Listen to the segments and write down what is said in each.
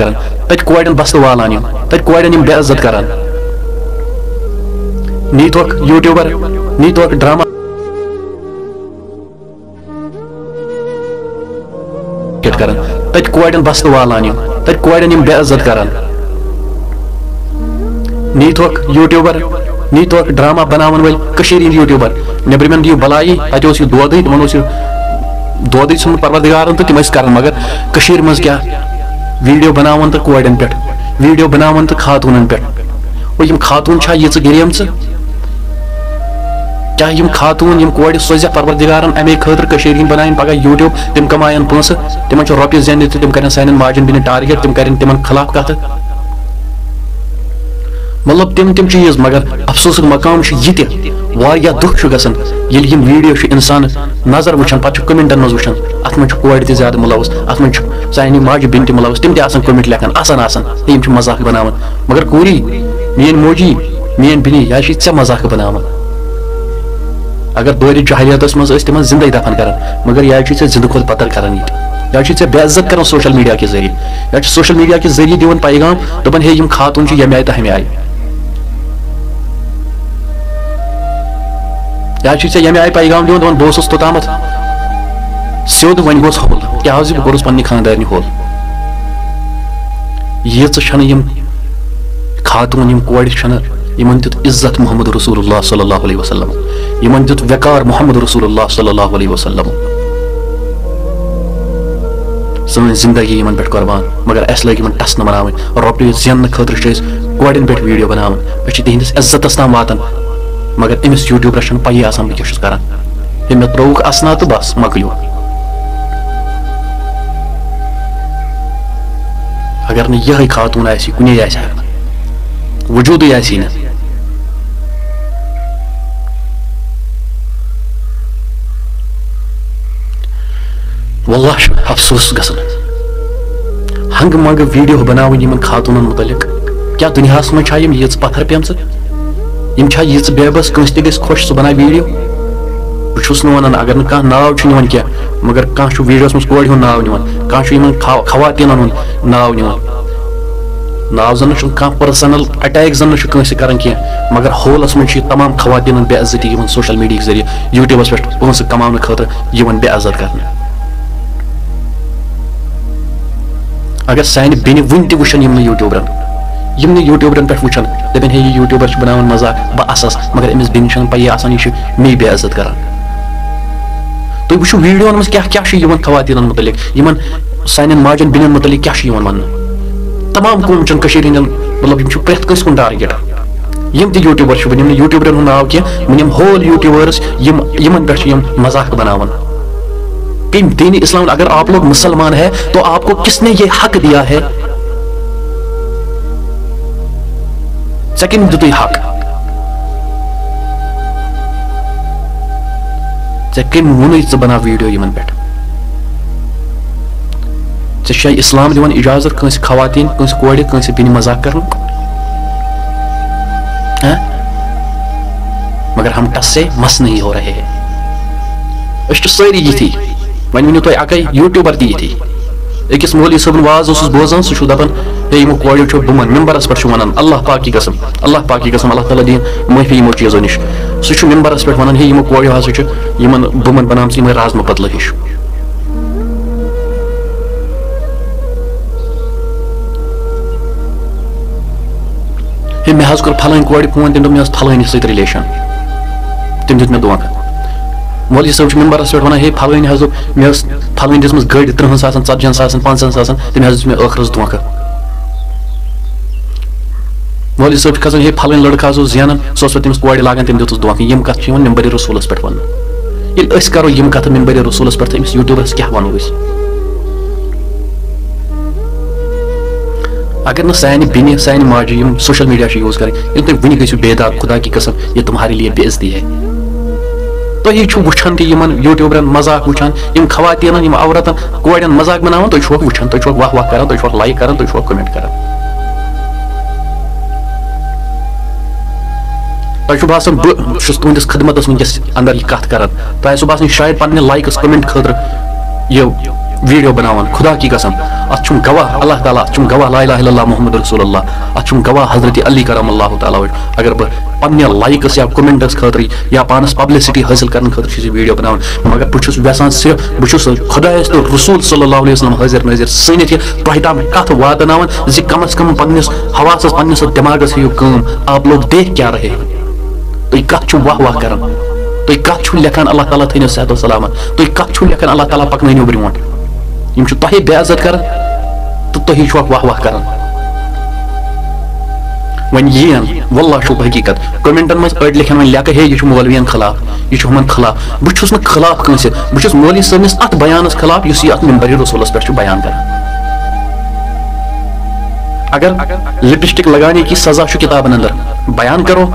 کران تت کوڑن بستہٕ والان یم تت کوڑن یم بے عزت کران نیتوک یوٹیوبر نیتوک ڈرامہ کران تت کوڑن بستہٕ والان یم تت کوڑن یم بے عزت کران نیتوک یوٹیوبر نیتوک ڈرامہ بناون ول کشیر ہند یوٹیوبر نبرمن دیو بلائی اتہ اوس یہ دودھ تمن اوس دودھ ژھن پروردگارن تو تم ٲسۍ کران مگر کشیر مز کیا ویڈیو بناون تو کوڑن پہ ویڈیو بناون تو خاتونن پہ اور یم خاتون چھا یہ گریمژ کیا یم خاتون یم کوڑ سوزیا پروردگارن امی خاطر کشیر ہند بنائن پگہ یوٹیوب تم کمائن پونسہ تمن چھ رۄپیہِ زینہِ تہٕ تم کرن سانٮ۪ن ماجن بیٚنٮ۪ن ٹارگیٹ تم کرن تمن خلاف کتھ مطلب تم چیز مگر افسوسک مقام یہ واریاہ دکھ گژھان ییٚلہِ یم ویڈیو انسان نظر وچھان پتہ کمنٹن مز وچھان ات من کور تہ زیادہ ملوث ات من سانہِ ماجہِ بیٚنہِ تہ ملوث تم تہ آسان کمنٹ لیکھان آسان یم چھ مذاق بناوان مگر کوری میٲنۍ موجی میٲنۍ بیٚنہِ یا چھ ژےٚ مذاق بناوان اگر دورِ جاہلیتس مز ٲسۍ تمن زندے دفن کران مگر یا چھ ژےٚ زندٕ کھۄتہٕ بدتر کران یہ یا چھ ژےٚ بے عزت کران سوشل میڈیا کے ذریعہ یا چھ سوشل میڈیا کے ذریعہ دِوان پیغام دپان ہے یم خاتون چھ ییٚمہِ آیہِ تہٕ ہمہِ آیہِ یا چھ ژےٚ ییٚمہِ آیہِ پیغام دِوان دپان بہٕ اوسُس توٚتامتھ سیوٚد وۄنۍ گوس ہول کیٛاہ حظ بہٕ کوٚرُس پننہِ خاندارنہِ ہول ییٖژٕ چھنہٕ یم خاتون یم کورِ چھنہٕ یمن دیُت عزت محمد رسول اللہ صلی اللہ علیہ وسلم یمن دیُت وقار محمد رسول اللہ صلی اللہ علیہ وسلم سٲنۍ زندگی یمن پٮ۪ٹھ قۄربان مگر اسہِ لٔگۍ یمن ٹسنہٕ بناوٕنۍ رۄپیہِ زیننہٕ خٲطرٕ چھِ أسۍ کورٮ۪ن پٮ۪ٹھ ویڈیو بناوان أسۍ چھِ تِہنٛدِس عزتس تام واتان مگر أمِس یوٗٹیوٗبرس چھنہٕ پَیی آسان بہٕ کیٛاہ چھُس کران ہے مےٚ ترٛووُکھ اسنا تہٕ بس مۄکلیو اگر نہٕ یِہے خاتوٗن آسہِ کُنے آسہِ ہا وجوٗدٕے آسی نہٕ واللہ چھُ افسوس گژھان ہنگہٕ منگہٕ ویڈیو بناوٕنۍ یِمن خاتوٗنن متعلق کیٛاہ دُنیاہس منٛز چھا یِم ییٖژ پتھر پیمژٕ یم چھا ییٖژ بے بس کٲنٛسہِ تہِ گژھِ خۄش سُہ بناوِ ویڈیو بہٕ چھُس نہٕ ونان اگر نہٕ کانٛہہ ناو چھُ نِوان کینٛہہ مگر کانٛہہ چھُ ویڈیوس منٛز کورِ ہُنٛد ناو نِوان کانٛہہ چھُ یِمن خواتیٖنن ہُنٛد ناو نِوان ناو زن چھُنہٕ کانٛہہ پٔرسنل اٹیک زن چھُ کٲنٛسہِ کران کینٛہہ مگر ہولس منٛز چھِ یہِ تمام خواتیٖنن بے عزتی یِوان سوشل میڈیا ذریعہ یوٗٹیوٗبس پٮ۪ٹھ پونٛسہٕ کماونہٕ خٲطرٕ یِوان بے عزت کرنہٕ اگر سانہِ بیٚنہِ وُنہِ تہِ وٕچھن یِم نہٕ یوٗٹیوٗبرن پٮ۪ٹھ وٕچھن دپن ہے یہِ یوٗٹیوٗبر چھُ بناوان مزاق بہٕ اسس مگر أمِس بیٚنہِ چھنہٕ پَیی آسان یہِ چھُ مے بے عزت کران تُہۍ وٕچھِو ویڈیوون منٛز کیٛاہ چھُ یِوان خواتیٖنن متعلق یِمن سانٮ۪ن ماجٮ۪ن بیٚنٮ۪ن متعلق کیٛاہ چھُ یِوان وننہٕ تمام قوم چھن کٔشیٖرِ ہٕنٛدٮ۪ن مطلب یِم چھِ پرٛٮ۪تھ کٲنٛسہِ کُن ٹارگیٹ یِم تہِ یوٗٹیوٗبر چھِ بہٕ نِمہٕ نہٕ یوٗٹیوٗبرن ہُنٛد ناو کینٛہہ بہٕ نِمہٕ ہول یوٗٹیوٗبٲرٕس یِمن پٮ۪ٹھ چھِ یِم مزاق بناوان کٔمۍ دین اسلام اگر آپ لوگ مسلمان ہے تو آپ کو کس نے یہ حق دیا ہے ژےٚ کٔمۍ دیُتُے حق ژےٚ کٔمۍ ووٚنُے ژٕ بناو ویڈیو یِمن پٮ۪ٹھ ژےٚ چھا اسلام دِوان اجازت کٲنٛسہِ خواتیٖن کٲنٛسہِ کورِ کٲنٛسہِ بیٚنہِ مزاق کرنُک مگر ہم ٹس سے مس نہیں ہو رہے ہیں أسۍ چھِ سٲری یِتھی وۄنۍ ؤنِو تُہۍ اکے یوٗٹیوٗبر تہِ یِتھی أکِس مولوی صٲبُن واز اوسُس بوزان سُہ چھُ دپان ہے یِمو کوریو چھُ بُمن ممبرس پٮ۪ٹھ چھُ ونان اللہ پاکی قسم اللہ تعالیٰ دِیِن معٲفی یِمو چیٖزو نِش سُہ چھُ ممبرس پٮ۪ٹھ ونان ہے یِمو کوریو ہسا چھُ یِمن بُمن بنامژٕ یِمے رازمہٕ پتلہٕ ہِش ہے مےٚ حظ کوٚر پھلٲنۍ کورِ فون تٔمۍ دوٚپ مےٚ ٲس پھلٲنِس سۭتۍ رِلیشن تٔمۍ دیُت مےٚ دھوکہٕ مولوی صٲب چھُ ممبرس پٮ۪ٹھ ونان ہے پھلٲنۍ حظ دوٚپ مےٚ ٲس پھلٲنۍ دِژمٕژ گٔرۍ 30,000 40,000 50,000 تٔمۍ حظ دیُت مےٚ ٲخرس دھوکہٕ مولوی صٲب چھُ کھسان ہے پھلٲنۍ لڑکہٕ حظ اوس زینان سُہ اوس پتہٕ تٔمِس کورِ لاگان تٔمۍ دیُتُس دھوکہٕ یِم کتھٕ چھِ یِوان ممبرِ رسوٗلس پٮ۪ٹھ وننہٕ ییٚلہِ أسۍ کرو یِم کتھٕ ممبرِ رسوٗلس پٮ۪ٹھ تہٕ أمِس یوٗٹیوٗبرس کیٛاہ ونو أسۍ اگر نہٕ سانہِ بیٚنہِ سانہِ ماجہِ یِم سوشل میڈیا چھِ یوٗز کرٕنۍ ییٚلہِ تُہۍ وُنہِ گٔژھِو بیدار خدا کی قسم یہ تمہارے لیے بے عزتی ہے تُہی چھُو وٕچھان تہِ یِمن یوٗٹیوٗبرن مزاق وٕچھان یِم خواتیٖنن یِم عورتن کورٮ۪ن مزاق بناوان تُہۍ چھُوکھ وٕچھان تُہۍ چھُوکھ واہ واہ کران تُہۍ چھُوکھ لایک کران تُہۍ چھُوکھ کمنٹ کران تۄہہِ چھُو باسان بہٕ چھُس تُہنٛدِس خدمتس وٕنکیٚس اندر یہِ کتھ کران تۄہہِ آسوٕ باسان شاید پننہِ لایکس کمنٹ خٲطرٕ یہِ ویڈیو بناوان خدا کی قسم اتھ گواہ اللہ تعالیٰ اتھ گواہ لا الہ الا اللہ محمد رسول اللہ اتھ گواہ حضرت علی کرم اللہ تعالیٰ اگر بہ پنہ لائکس یا کومنٹس خاطر یا پانس پبلسٹی حاصل کرنے خاطر یہ ویڈیو بناوان مگر بہت یژھان صرف بہت خدایس تو رسول صلی اللہ علیہ وسلم حاضر نظر سنت یہ تہ تام کت واتناوان زِ کم از کم پنس حواسس پنس دماغس ہیو کام آپ لوگ دیکھ کیا رہے تھی کت واہ واہ کران تھی کت لکھان اللہ تعالیٰ تھینو صحت و سلامت تھی کت لکھان اللہ تعالیٰ پکنو برونٹ یم تہ بے عزت کران تو تھی چھوک واہ واہ کران ون یہ واللہ شوف حقیقت کومنٹن مز اڑ لکھن ون لیکھ ہے یہ مولوین خلاف یہ ہمن خلاف بہت نا خلاف کنس بہت مولوی صٲبنس ات بیانس خلاف اس یہ ات منبر رسولس پہ بیان کران اگر لپسٹک لگانے کی سزا کتابن اندر بیان کرو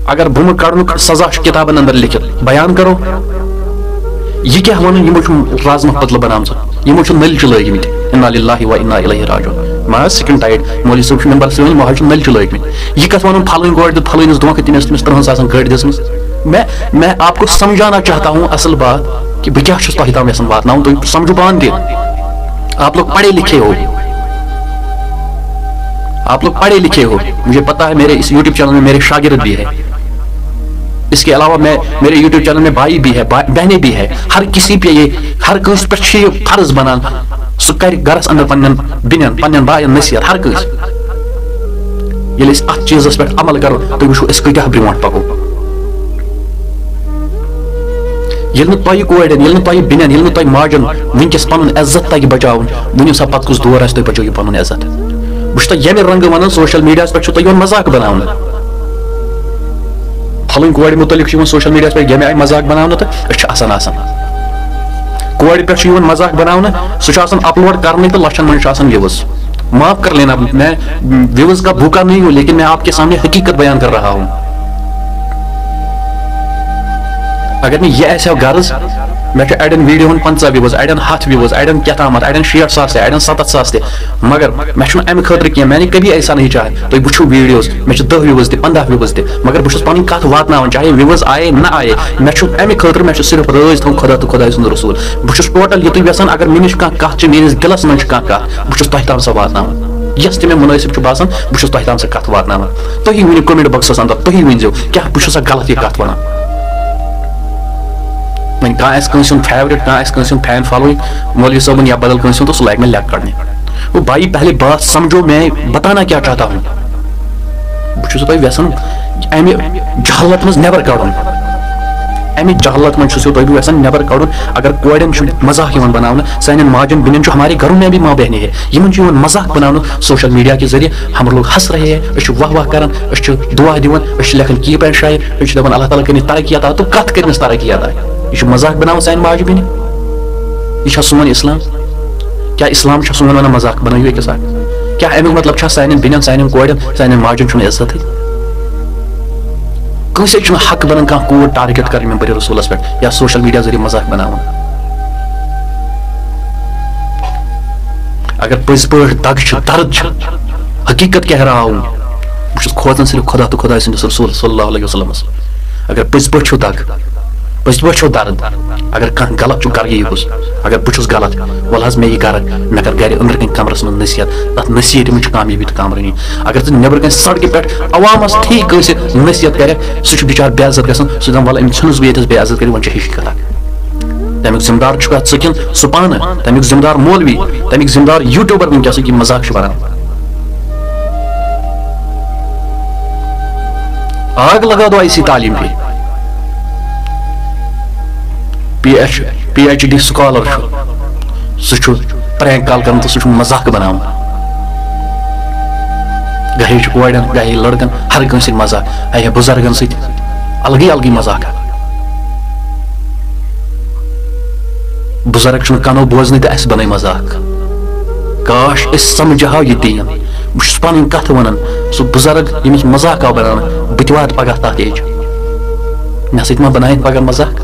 اگر بم کڑن سزا کتابن اندر لکھت بیان کرو یہ کیا ون یمو رازمہ پتل بنام یمو نلچہ لگمت انا للہ و انا الیہ راجعون ما سکن ٹائٹ مولوی صاحب نمبر سے مہاج نلچہ لگمت یہ کت ون پھلن گوڑ دت پھلنس دھوکہ تمس 30,000 گاڑی دسمس میں آپ کو سمجھانا چاہتا ہوں اصل بات کہ بہ کیا چھس تہ تام یژھان واتناون تُہۍ سمجھو پان تہِ آپ لوگ پڑھے لکھے ہو آپ لوگ پڑھے لکھے ہو مجھے پتا ہے میرے اس یوٹیوب چینل میں میرے شاگرد بھی ہے اس کے علاوہ میرے یوٹیوب چینل میں بھائی بھی ہے بہنیں بھی ہے ہر کسی پہ یہ ہر کنس پہ یہ فرض بنان سہ کر گرس اندر پنن بنین پنن بائن نصیحت ہر کنس ییٚلہِ أسۍ اتھ چیزس پہ عمل کرو تُہۍ وٕچھو أسۍ کۭتیاہ برونٛٹھ پکو ییٚلہِ نہٕ تۄہہِ کورٮ۪ن ییٚلہِ نہٕ تۄہہِ بنین ییٚلہِ نہٕ تۄہہِ ماجن ونکس پنُن عزت تگہِ بچاوُن ؤنِو سا پتہٕ کُس دور آسہِ تُہۍ بچٲیِو پنُن عزت بہٕ چھُس تۄہہِ ییٚمہِ رنگہٕ ونان سوشل میڈیاہس پٮ۪ٹھ چھُ تۄہہِ یِوان مذاق بناونہٕ پھلن کورِ متعلق چھُ یِوان سوشل میڈیاہس پٮ۪ٹھ ییٚمہِ آیہِ مذاق بناونہٕ تہٕ أسۍ چھِ آسان کورِ پٮ۪ٹھ چھُ یِوان مذاق بناونہٕ سُہ چھُ آسان اپلوڈ کرنے تہٕ لچھن منٛز چھُ آسان ویوز معاف کر لینا میں ویوز کا بھوکا نہیں ہوں لیکن میں آپ کے سامنے حقیقت بیان کر رہا ہوں اگر میں یہ ایسا غرض میں اڑین ویڈیو 50 ویوز اڑین 7 ویوز اڑین کیتامت اڑین 60,000 اڑین 70,000 مگر میں امہ خاطر کی میں نے کبھی ایسا نہیں چاہے تھی وچھو ویڈیوز میں 10 ویوز تہ 15 ویوز تہ مگر بہت پن کت واتناون چاہے ویوز آئے نہ آئے میں امہ خاطر میں صرف رٲض تھاوُن خدا تو خدا سُنٛد رسول بہت ٹوٹل یہ تھی یژھان اگر مےٚ نِش کانٛہہ کتھ میٲنِس دلس منٛز کانٛہہ کتھ بہت تۄہہِ تام سۄ واتناوان یس تہِ مےٚ منٲسب چھُ باسان بہت تۄہہِ تام سۄ کتھ واتناوان تُہی ؤنِو کومنٹ باکسس اندر تُہی ؤنزیو کیٛاہ بہٕ چھُسا غلط یہ کتھ ونان وۄنۍ کانٛہہ آسہِ کٲنٛسہِ ہُنٛد فیورٹ کانٛہہ آسہِ کٲنٛسہِ ہُنٛد فین فالوئنگ مولوی صٲبن یا بدل کٲنٛسہِ ہُنٛد تو سُہ لاگہِ مےٚ لیٚکھ کڑنہِ وہ بھائی پہلے بات سمجھو میں بتانا کیا چاہتا ہوں بہٕ چھُس تۄہہِ یژھان امہِ جہالت منٛز نٮ۪بر کڑُن امہِ جہالت منٛز چھُس تۄہہِ بہٕ یژھان نٮ۪بر کڑُن اگر کورٮ۪ن چھُ مذاق یِوان بناونہٕ سانٮ۪ن ماجن بیٚنٮ۪ن چھُ ہمارے گھروں میں بھی ماں بہنیں ہے یِمن چھُ یِوان مذاق بناونہٕ سوشل میڈیا کے ذریعے ہم لوگ ہنس رہے ہیں أسۍ چھِ واہ واہ کران أسۍ چھِ دعا دِوان أسۍ چھِ لیکھان کی پین شاعر أسۍ چھِ دپان اللہ تعالیٰ کٔرِنۍ ترقی عطا تو کتھ کٔرنَس ترقی عطا یہ چھُ مذاق بناوان سانہِ ماجہِ بیٚنہِ یہ چھا سون اسلام کیا اسلام چھا سون ونان مذاق بنٲیِو أکِس اکھ کیا امیُک مطلب چھا سانٮ۪ن بیٚنٮ۪ن سانٮ۪ن کورٮ۪ن سانٮ۪ن ماجن چھُنہٕ عزتٕے کٲنٛسے چھُنہٕ حق بنان کانٛہہ کوٗر ٹارگیٹ کرٕنۍ منبر رسولس پٮ۪ٹھ یا سوشل میڈیا ذریعہ مذاق بناوان اگر پٔزۍ پٲٹھۍ دگ چھِ درد چھِ حقیقت کہہ رہا ہوں بہٕ چھُس کھوژان صرف خدا تہٕ خۄداے سٕنٛدِس رسول صلی اللہ علیہ وسلمس اگر پٔزۍ پٲٹھۍ چھُو دگ پٔزۍ پٲٹھۍ چھُو درد اگر کانٛہہ غلط چھُ کرٕ یی گوٚژھ اگر بہٕ چھُس غلط وَلہٕ حظ مےٚ یہِ کرٕ مےٚ کر گرِ أنٛدرٕ کَنۍ کمرس منٛز نصیحت تتھ نصیحتہِ منٛز چھِ کامیٲبی تہٕ کامرٲنی اگر ژٕ نٮ۪برٕ کَنۍ سڑکہِ پٮ۪ٹھ عوامس ٹھیٖک کٲنٛسہِ نصیحت کرکھ سُہ چھُ بِچار بے عزت گژھان سُہ چھُ دپان وَلہٕ أمۍ ژھٕنُس بہٕ ییٚتٮ۪س بے عزت کٔرِتھ وۄنۍ چھِ ہِش کتھ تمیُک ذمہٕ دار چھُکھ ژٕ کِنہٕ سُہ پانہٕ تمیُک ذمہٕ دار مولوی تمیُک ذمہٕ دار یوٗٹیوٗبر ونکیٚسٕکۍ یِم مذاق چھِ بنان آگ لگا دو ایسی تعلیم پہ پی ایچ ڈی سکالر سہ پرینک کال کران تو سہ مذاق بناوان گہے کورین گہے لڑکن ہر کن سی مذاق ہے بزرگن ست الگی الگی مذاق بزرگ چھ کنو بوزن تو اس بن مذاق کاش اس سمجھاو یہ دین بہت پن کت ونان سہ بزرگ یمس مذاق آو بنانا بت وات پگہ تک ایج مے ست ما بنائیں پگہ مذاق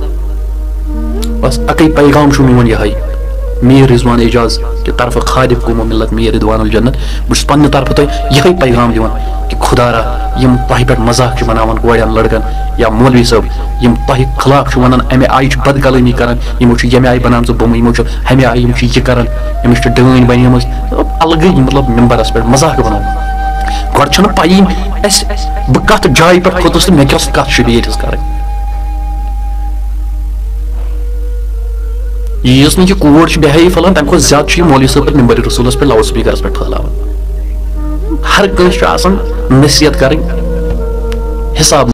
بس اکی پیغام چھ میون یہ میر رضوان اعجاز کہ طرف خالق قوم و ملت میں رضوان الجنت بس پنہ طرف تو یہ پیغام دیوان کہ خدا را یم تہ پہ مذاق بناوان کورین لڑکن یا مولوی صاحب یم تہ خلاف ونان امہ آئی بد کلٲمی کران یمو یمہ آئی بنام بم یمو ہمہ آئی یم یہ کران امس ڈٲنۍ بنیم الگٕے مطلب ممبرس پہ مذاق بناوان گۄڈٕ چھنہٕ پایی اس بہ کتھ جایہِ پہ کھوتُس تہٕ مےٚ کیٛاہ کتھ چھِ ییٚتٮ۪س کرٕنۍ یُس نہٕ یہِ کوٗر چھِ بہٲیی پھٔلان تمہِ کھۄتہٕ زیادٕ چھُ یہِ مولوی صٲب پتہٕ ممبر رسوٗلس پٮ۪ٹھ لاوُڈ سپیٖکرس پٮ۪ٹھ پھٔہلاوان ہر کٲنٛسہِ چھُ آسان نصیحت کرٕنۍ حساب